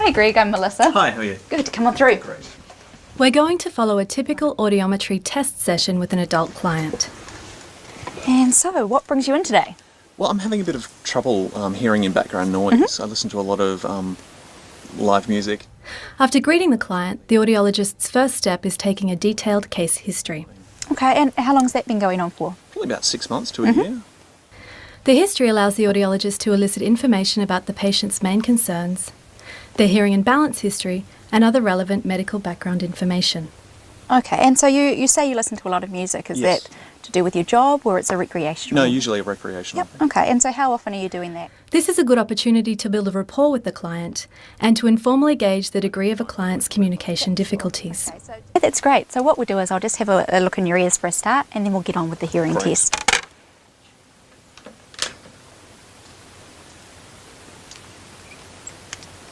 Hi Greg, I'm Melissa. Hi, how are you? Good, come on through. Great. We're going to follow a typical audiometry test session with an adult client. And so, what brings you in today? Well, I'm having a bit of trouble hearing in background noise. I listen to a lot of live music. After greeting the client, the audiologist's first step is taking a detailed case history. Okay, and how long has that been going on for? Probably about 6 months to a year. The history allows the audiologist to elicit information about the patient's main concerns, their hearing and balance history, and other relevant medical background information. Okay, and so you say you listen to a lot of music. Is Yes. that to do with your job or it's a recreational? No, usually a recreational. Yep, okay, and so how often are you doing that? This is a good opportunity to build a rapport with the client and to informally gauge the degree of a client's communication difficulties. Okay, so that's great. So what we'll do is I'll just have a look in your ears for a start and then we'll get on with the hearing Great. test.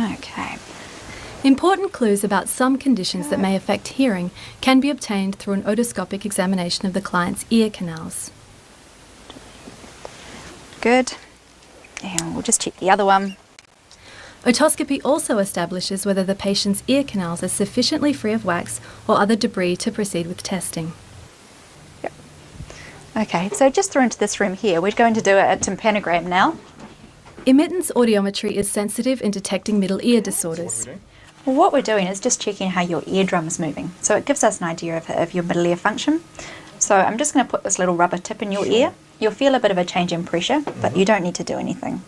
Okay. Important clues about some conditions that may affect hearing can be obtained through an otoscopic examination of the client's ear canals. Good. And we'll just check the other one. Otoscopy also establishes whether the patient's ear canals are sufficiently free of wax or other debris to proceed with testing. Yep. Okay, so just through into this room here, we're going to do a tympanogram now. Emittance audiometry is sensitive in detecting middle ear disorders. Well, what we're doing is just checking how your eardrum is moving. So it gives us an idea of your middle ear function. So I'm just going to put this little rubber tip in your ear. You'll feel a bit of a change in pressure, but you don't need to do anything.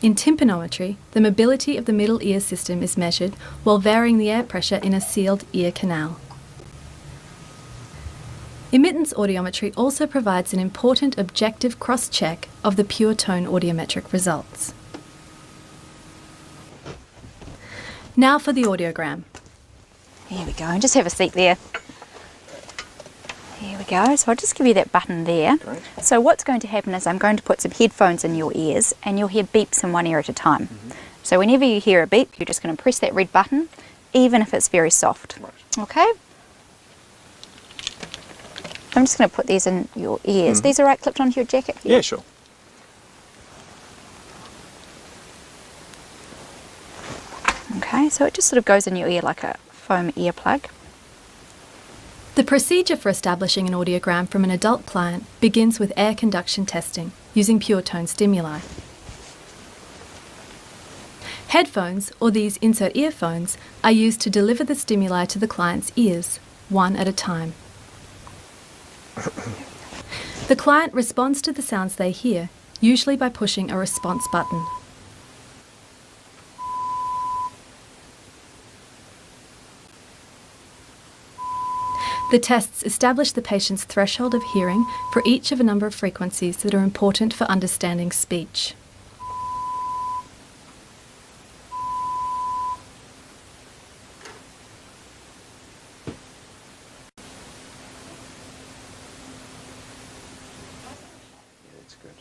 In tympanometry, the mobility of the middle ear system is measured while varying the air pressure in a sealed ear canal. Emittance audiometry also provides an important objective cross-check of the pure tone audiometric results. Now for the audiogram. Here we go, just have a seat there. Here we go, so I'll just give you that button there. Great. So what's going to happen is I'm going to put some headphones in your ears and you'll hear beeps in one ear at a time. So whenever you hear a beep, you're just going to press that red button, even if it's very soft. Right. Okay? I'm just going to put these in your ears. These are right clipped onto your jacket here? Yeah, sure. Okay, so it just sort of goes in your ear like a foam earplug. The procedure for establishing an audiogram from an adult client begins with air conduction testing using pure tone stimuli. Headphones, or these insert earphones, are used to deliver the stimuli to the client's ears, one at a time. The client responds to the sounds they hear, usually by pushing a response button. The tests establish the patient's threshold of hearing for each of a number of frequencies that are important for understanding speech. That's good.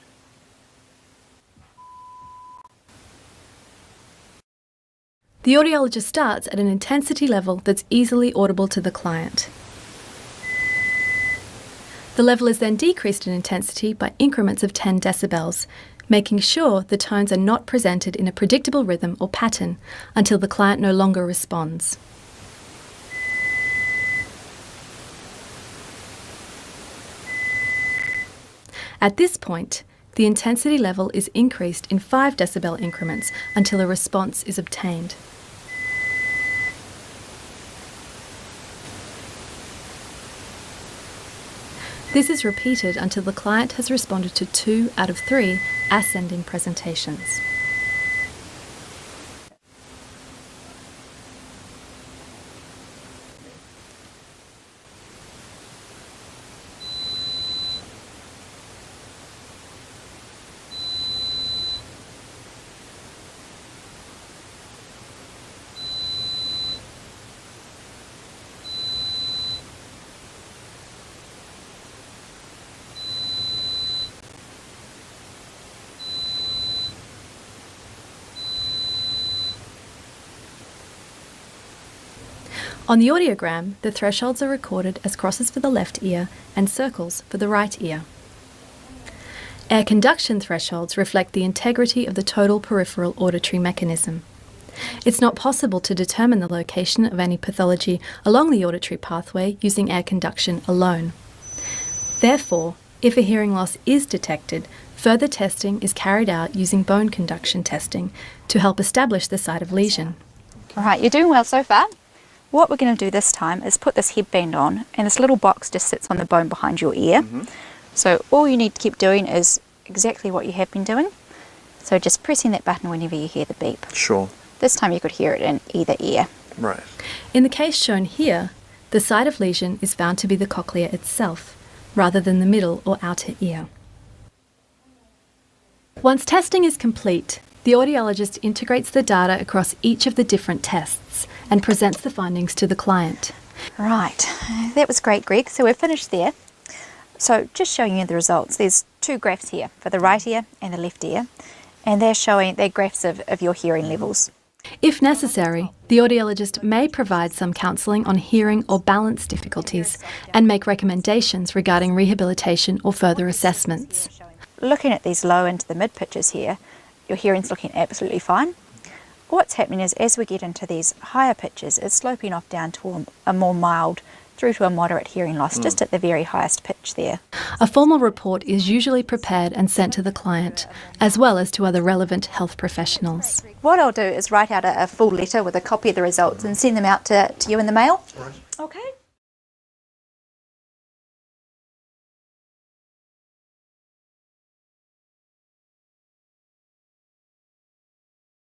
The audiologist starts at an intensity level that's easily audible to the client. The level is then decreased in intensity by increments of 10 decibels, making sure the tones are not presented in a predictable rhythm or pattern until the client no longer responds. At this point, the intensity level is increased in 5 decibel increments until a response is obtained. This is repeated until the client has responded to 2 out of 3 ascending presentations. On the audiogram, the thresholds are recorded as crosses for the left ear and circles for the right ear. Air conduction thresholds reflect the integrity of the total peripheral auditory mechanism. It's not possible to determine the location of any pathology along the auditory pathway using air conduction alone. Therefore, if a hearing loss is detected, further testing is carried out using bone conduction testing to help establish the site of lesion. All right, you're doing well so far. What we're going to do this time is put this headband on, and this little box just sits on the bone behind your ear. So all you need to keep doing is exactly what you have been doing. So just pressing that button whenever you hear the beep. Sure. This time you could hear it in either ear. Right. In the case shown here, the site of lesion is found to be the cochlea itself, rather than the middle or outer ear. Once testing is complete, the audiologist integrates the data across each of the different tests and presents the findings to the client. Right, that was great, Greg. So we're finished there. So just showing you the results. There's two graphs here for the right ear and the left ear, and they're graphs of your hearing levels. If necessary, the audiologist may provide some counselling on hearing or balance difficulties and make recommendations regarding rehabilitation or further assessments. Looking at these low into the mid pitches here, your hearing's looking absolutely fine. What's happening is as we get into these higher pitches, it's sloping off down to a more mild through to a moderate hearing loss, just at the very highest pitch there. A formal report is usually prepared and sent to the client, as well as to other relevant health professionals. What I'll do is write out a full letter with a copy of the results and send them out to you in the mail. Okay.